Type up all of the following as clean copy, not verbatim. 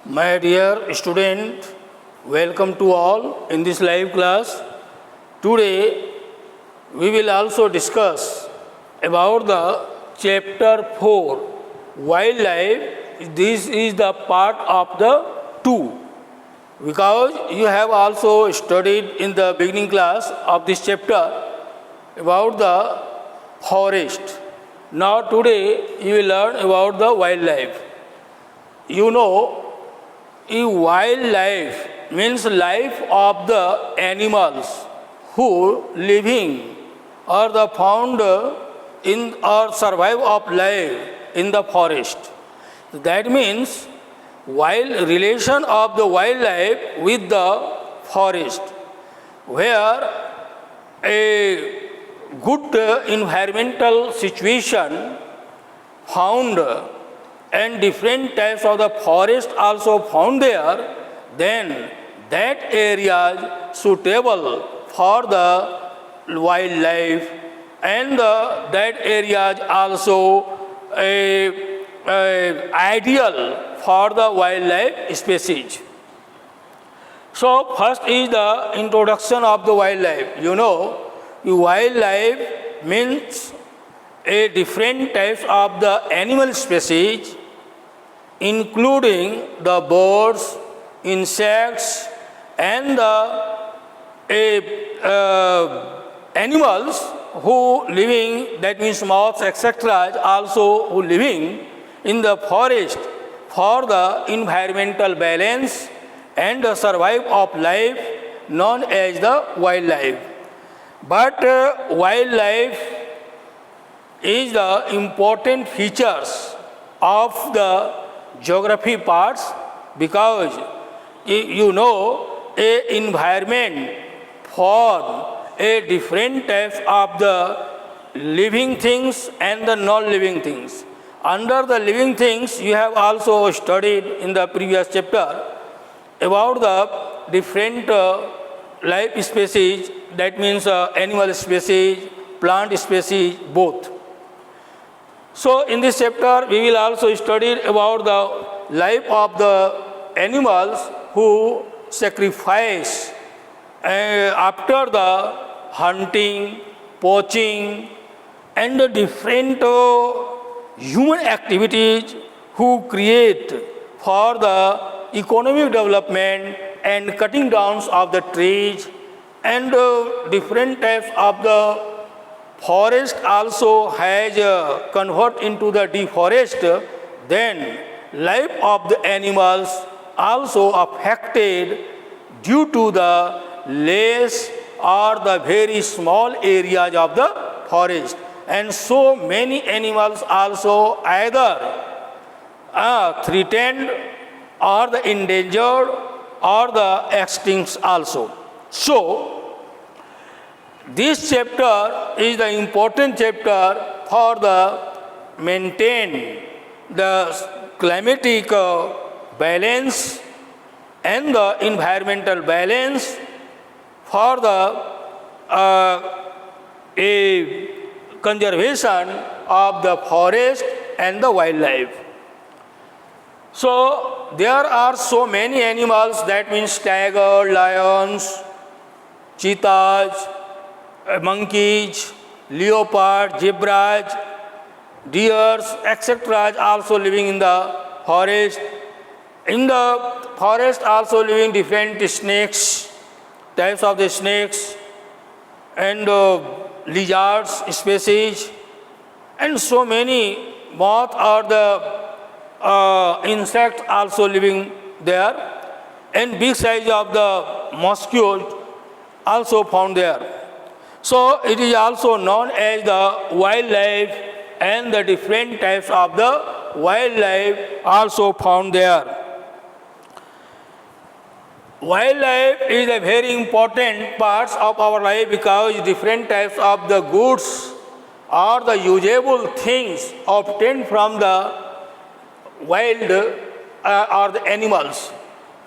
My dear student, welcome to all in this live class. Today we will also discuss about the chapter 4 wildlife. This is the part of the 2 because you have also studied in the beginning class of this chapter about the forest. Now today you will learn about the wildlife. You know, wildlife means life of the animals who living or the found in or survive of life in the forest. That means wild relation of the wildlife with the forest, where a good environmental situation found and different types of the forest also found there, then that area is suitable for the wildlife, and that area is also ideal for the wildlife species. So first is the introduction of the wildlife. You know, wildlife means a different types of the animal species, including the birds, insects, and animals who living, that means moths, etc., also who living in the forest for the environmental balance and the survival of life, known as the wildlife. But wildlife is the important features of the geography parts, because you know a environment form a different types of the living things and the non-living things. Under the living things, you have also studied in the previous chapter about the different life species, that means animal species, plant species, both. So in this chapter, we will also study about the life of the animals who sacrifice after the hunting, poaching, and the different human activities who create for the economic development and cutting down of the trees, and different types of the forest also has convert into the deforest. Then life of the animals also affected due to the less or the very small areas of the forest, and so many animals also either threatened or the endangered or the extinct also. So this chapter is the important chapter for the maintain the climatic balance and the environmental balance for the a conservation of the forest and the wildlife. So there are so many animals, that means tiger, lions, cheetahs, monkeys, leopard, zebras, deers, etc., also living in the forest. In the forest also living different snakes, types of the snakes, and lizards species, and so many moth or the insects also living there, and big size of the mosquitoes also found there. So it is also known as the wildlife, and the different types of the wildlife also found there. Wildlife is a very important part of our life, because different types of the goods or the usable things obtained from the wild or the animals.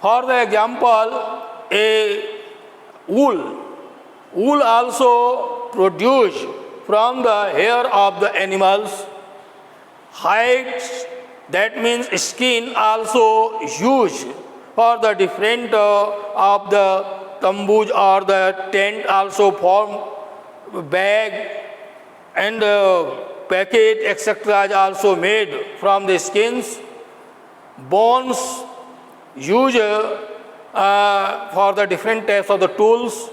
For the example, a wool. Wool also produced from the hair of the animals. Hides That means skin also used for the different of the tambooj or the tent also form bag and packet etc. is also made from the skins. Bones used for the different types of the tools.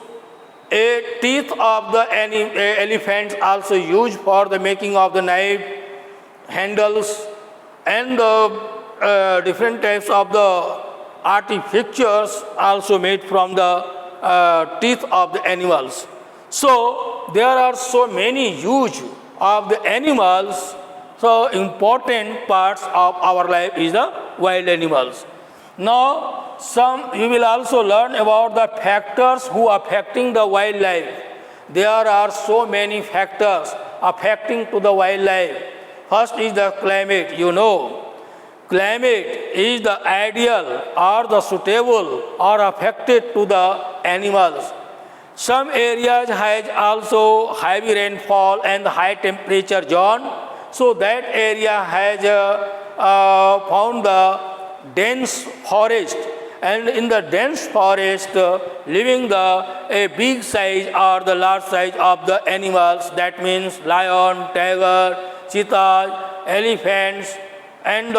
Teeth of the elephants also used for the making of the knife handles and the different types of the artifactures also made from the teeth of the animals. So there are so many use of the animals. So important parts of our life is the wild animals. Now you will also learn about the factors who are affecting the wildlife. There are so many factors affecting to the wildlife. First is the climate. You know, climate is the ideal or the suitable or affected to the animals. Some areas has also heavy rainfall and high temperature zone, so that area has found the dense forest, and in the dense forest living a big size or the large size of the animals. That means lion, tiger, cheetahs, elephants, and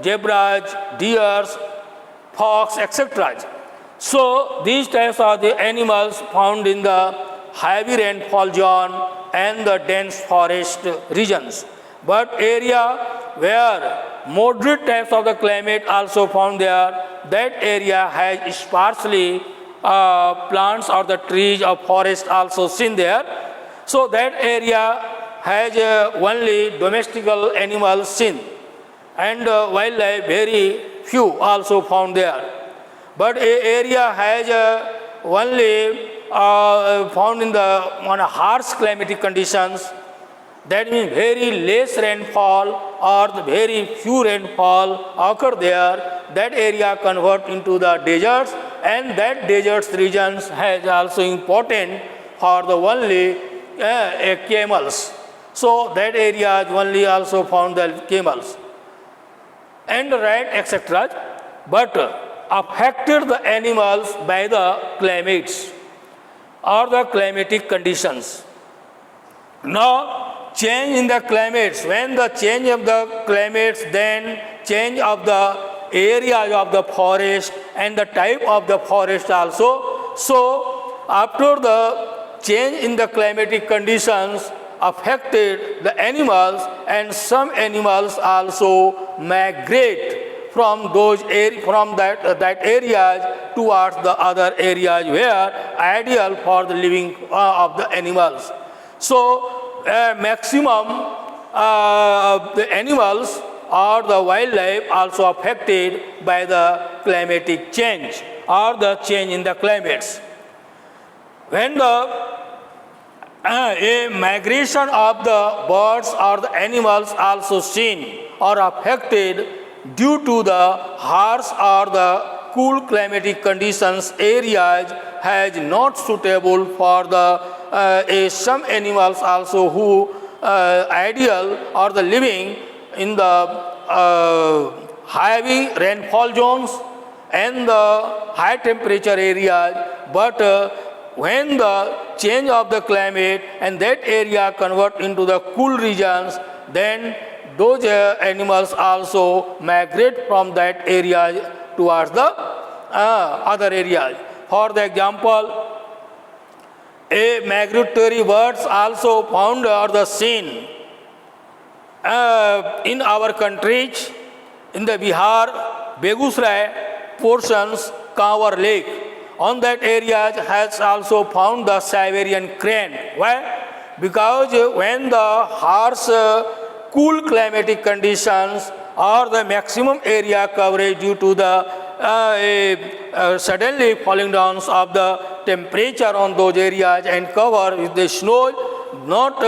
zebras, deers, fox, etc. So these types are the animals found in the heavy rainfall zone and the dense forest regions. But area where moderate types of the climate also found there, that area has sparsely plants or the trees or forest also seen there. So that area has only domestical animals seen, and wildlife very few also found there. But area has only found in the harsh climatic conditions. That means very less rainfall or the very few rainfall occur there. That area convert into the deserts, and that deserts regions has also important for the only camels. So that area only also found the camels and rat etc. But affected the animals by the climates or the climatic conditions. Now, change in the climates. When the change of the climates, then change of the area of the forest and the type of the forest also. So, after the change in the climatic conditions affected the animals, and some animals also migrate from that areas towards the other areas where ideal for the living of the animals. So maximum of the animals or the wildlife also affected by the climatic change or the change in the climates. When a migration of the birds or the animals also seen or affected due to the harsh or the cool climatic conditions, areas has not suitable for the some animals also who ideal or the living in the heavy rainfall zones and the high temperature areas. But when the change of the climate and that area convert into the cool regions, then those animals also migrate from that area towards the other areas. For the example, a migratory birds also found or the seen in our countries, in the Bihar, Begusarai portions, Kanwar Lake. On that area has also found the Siberian crane. Why? Because when the harsh cool climatic conditions or the maximum area coverage due to the suddenly falling down of the temperature on those areas and cover with the snow, not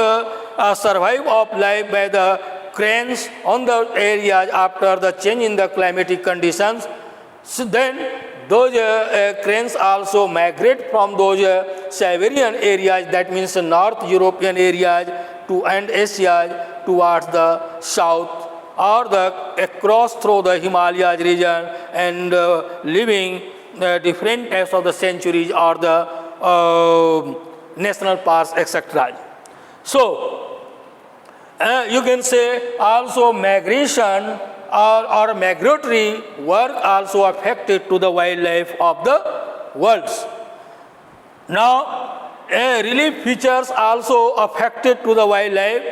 survive of life by the cranes on the areas after the change in the climatic conditions. So then those cranes also migrate from those Siberian areas, that means North European areas and Asia towards the south or across through the Himalayas region and living different types of the sanctuaries or the national parks, etc. So, you can say also migration or migratory work also affected to the wildlife of the worlds. Now, relief features also affected to the wildlife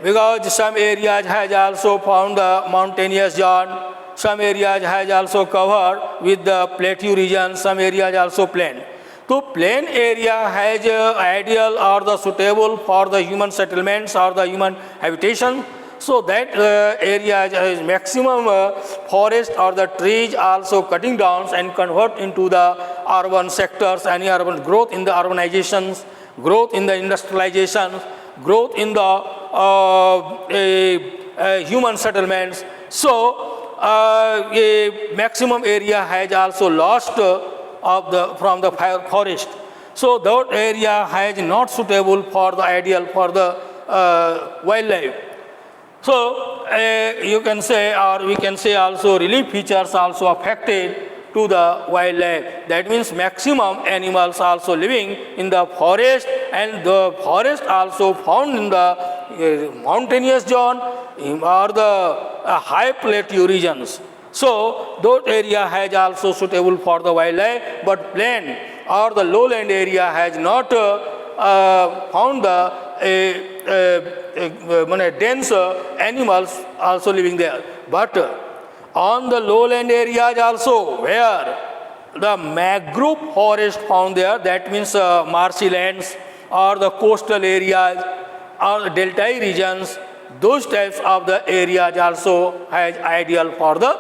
because some areas has also found the mountainous zone, some areas has also covered with the plateau region, some areas also plain. So plain area has ideal or the suitable for the human settlements or the human habitation. So that area has maximum forest or the trees also cutting down and convert into the urban sectors, any urban growth in the urbanizations, growth in the industrialization, growth in the human settlements. So a maximum area has also lost from the forest. So that area has not suitable for the ideal for the wildlife. So you can say, or we can say also relief features also affected to the wildlife. That means maximum animals also living in the forest, and the forest also found in the mountainous zone or the high plateau regions. So those area has also suitable for the wildlife, but plain or the lowland area has not found the dense animals also living there. But on the lowland areas also, where the mangrove forest found there, that means marshy lands or the coastal areas or the delta regions, those types of the areas also has ideal for the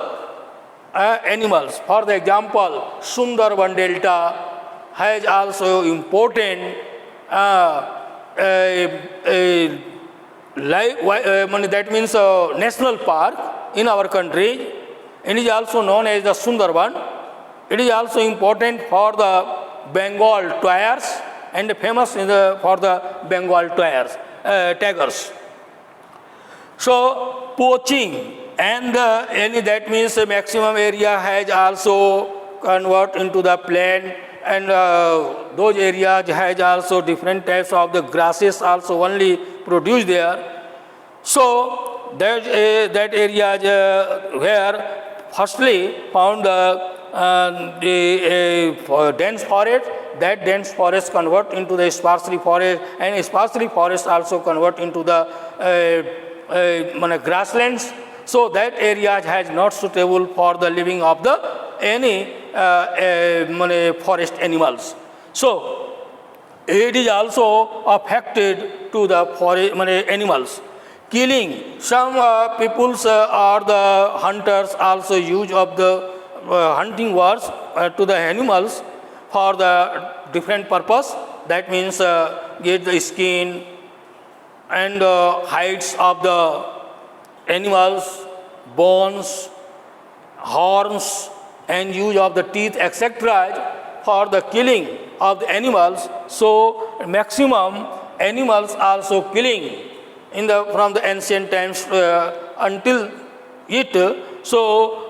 animals. For the example, Sundarban Delta has also important that means national park in our country. It is also known as the Sundarban. It is also important for the Bengal tigers and famous for the Bengal tigers. So poaching and that means the maximum area has also convert into the plain, and those areas has also different types of the grasses also only produced there. So that areas where firstly found the dense forest, that dense forest convert into the sparsely forest, and sparsely forest also convert into the grasslands. So that area has not suitable for the living of the any forest animals. So it is also affected to the forest animals. Killing, some peoples or the hunters also use of the hunting words to the animals for the different purpose. That means get the skin and hides of the animals, bones, horns, and use of the teeth, etc., for the killing of the animals. So maximum animals also killing from the ancient times until it. So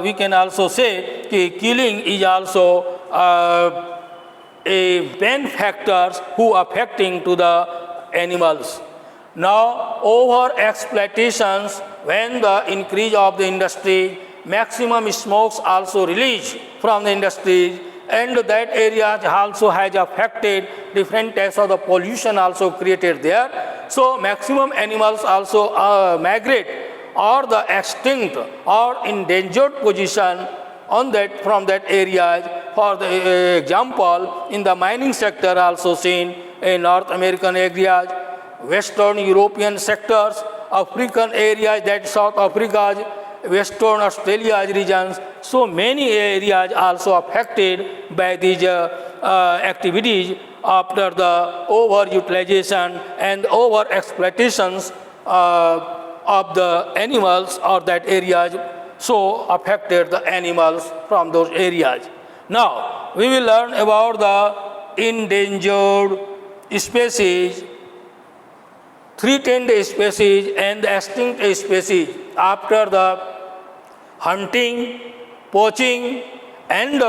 we can also say that killing is also a main factors who affecting to the animals. Now, over exploitations, when the increase of the industry, maximum smokes also released from the industry, and that area also has affected different types of the pollution also created there. So maximum animals also migrate or the extinct or endangered position on that from that area. For the example, in the mining sector also seen in North American areas, Western European sectors, African areas, that South Africa, Western Australia regions. So many areas also affected by these activities after the overutilization and over exploitations of the animals or that areas. So affected the animals from those areas. Now we will learn about the endangered species, threatened species and extinct species. after the hunting, poaching, and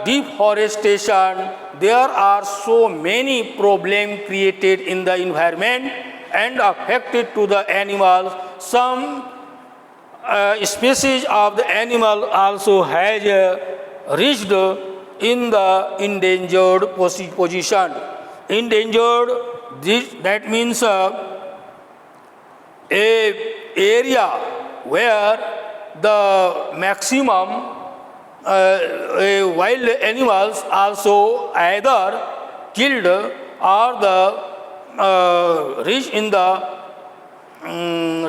deforestation, there are so many problems created in the environment and affected to the animals. Some species of the animal also has reached in the endangered position. Endangered, that means a area where the maximum wild animals also either killed or the reached in the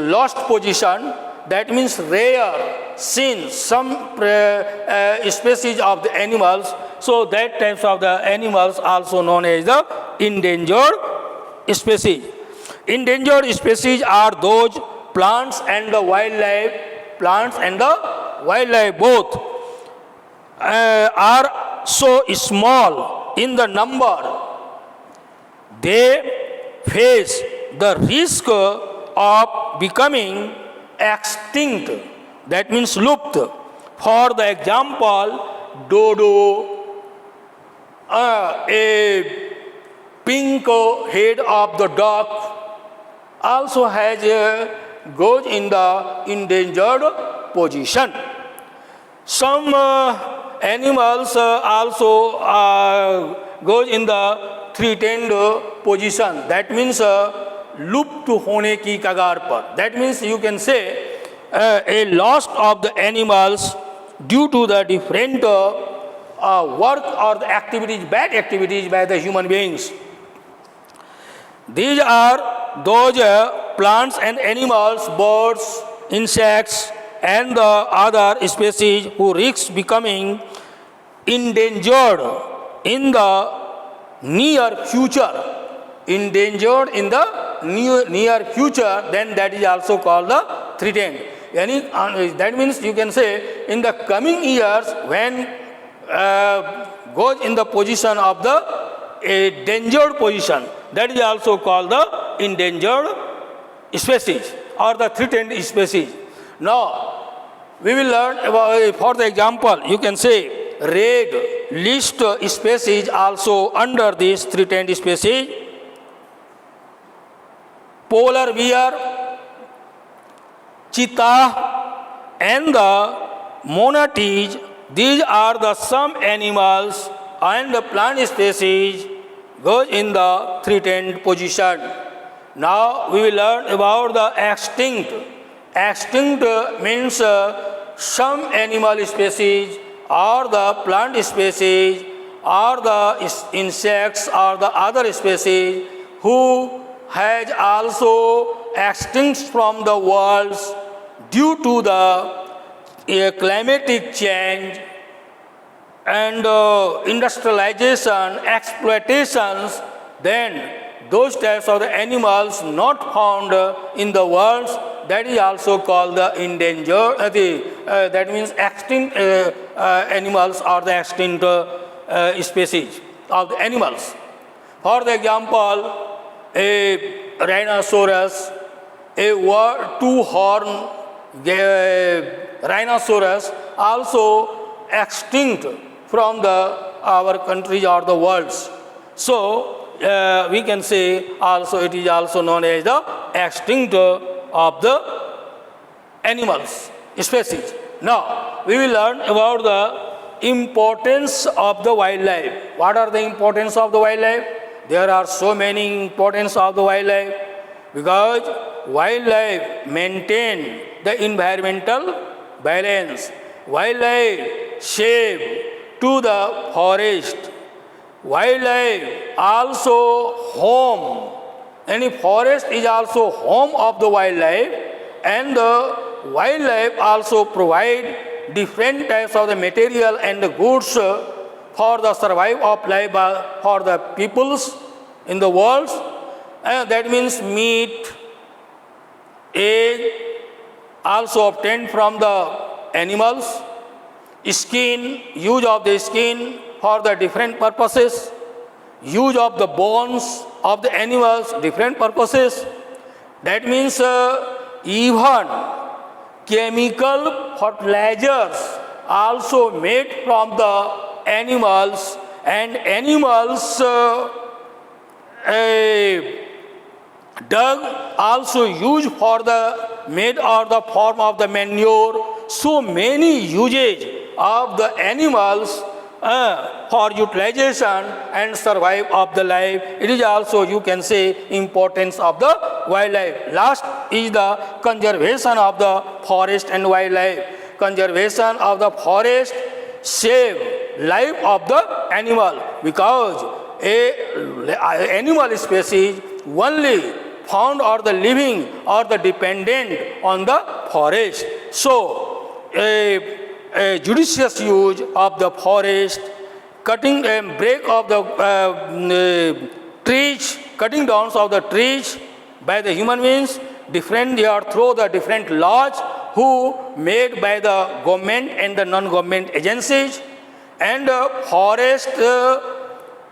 lost position. That means rare, seen some species of the animals. So that types of the animals also known as the endangered species. Endangered species are those plants and the wildlife both are so small in the number, they face the risk of becoming extinct, that means lupt. For the example, dodo, a pink head of the duck also goes in the endangered position. Some animals also goes in the threatened position. That means लुप्त होने की कगार पर. That means you can say a loss of the animals due to the different work or the activities, bad activities by the human beings. These are those plants and animals, birds, insects, and the other species who risk becoming endangered in the near future. Endangered in the near future, then that is also called the threatened. That means you can say in the coming years when goes in the position of the endangered position, that is also called the endangered species or the threatened species. Now we will learn about, for the example, you can say red list species also under this threatened species. Polar bear, cheetah, and the manatees, these are the some animals and the plant species go in the threatened position. Now we will learn about the extinct. Extinct means some animal species or the plant species or the insects or the other species who has also extinct from the world due to the climatic change and industrialization, exploitations, then those types of the animals not found in the world, that is also called the endangered, that means extinct animals or the extinct species of the animals. For the example, a rhinoceros, a two-horn rhinoceros also extinct from our country or the world. So we can say also it is also known as the extinct of the animals species. Now we will learn about the importance of the wildlife. What are the importance of the wildlife? There are so many importance of the wildlife because wildlife maintain the environmental balance. Wildlife save to the forest. Wildlife also home. Any forest is also home of the wildlife, and the wildlife also provide different types of the material and the goods for the survival of life for the peoples in the world. That means meat, egg, also obtained from the animals, skin, use of the skin for the different purposes, use of the bones of the animals, different purposes. That means even chemical fertilizers also made from the animals, and animals dung also used for the made or the form of the manure. So many uses of the animals for utilization and survive of the life. It is also, you can say, importance of the wildlife. Last is the conservation of the forest and wildlife. Conservation of the forest save life of the animal, because animal species only found or the living or the dependent on the forest. So a judicious use of the forest, cutting and break of the trees, cutting down of the trees by the human beings, different or through the different laws who made by the government and the non-government agencies, and forest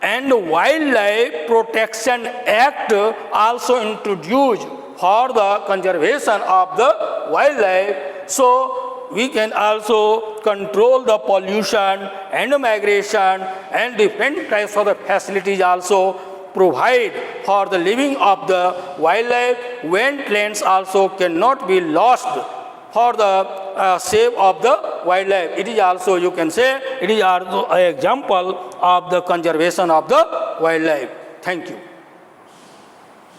and Wildlife Protection Act also introduced for the conservation of the wildlife. So we can also control the pollution and migration, and different types of the facilities also provide for the living of the wildlife. Wetlands also cannot be lost for the save of the wildlife. It is also, you can say, it is also an example of the conservation of the wildlife. Thank you.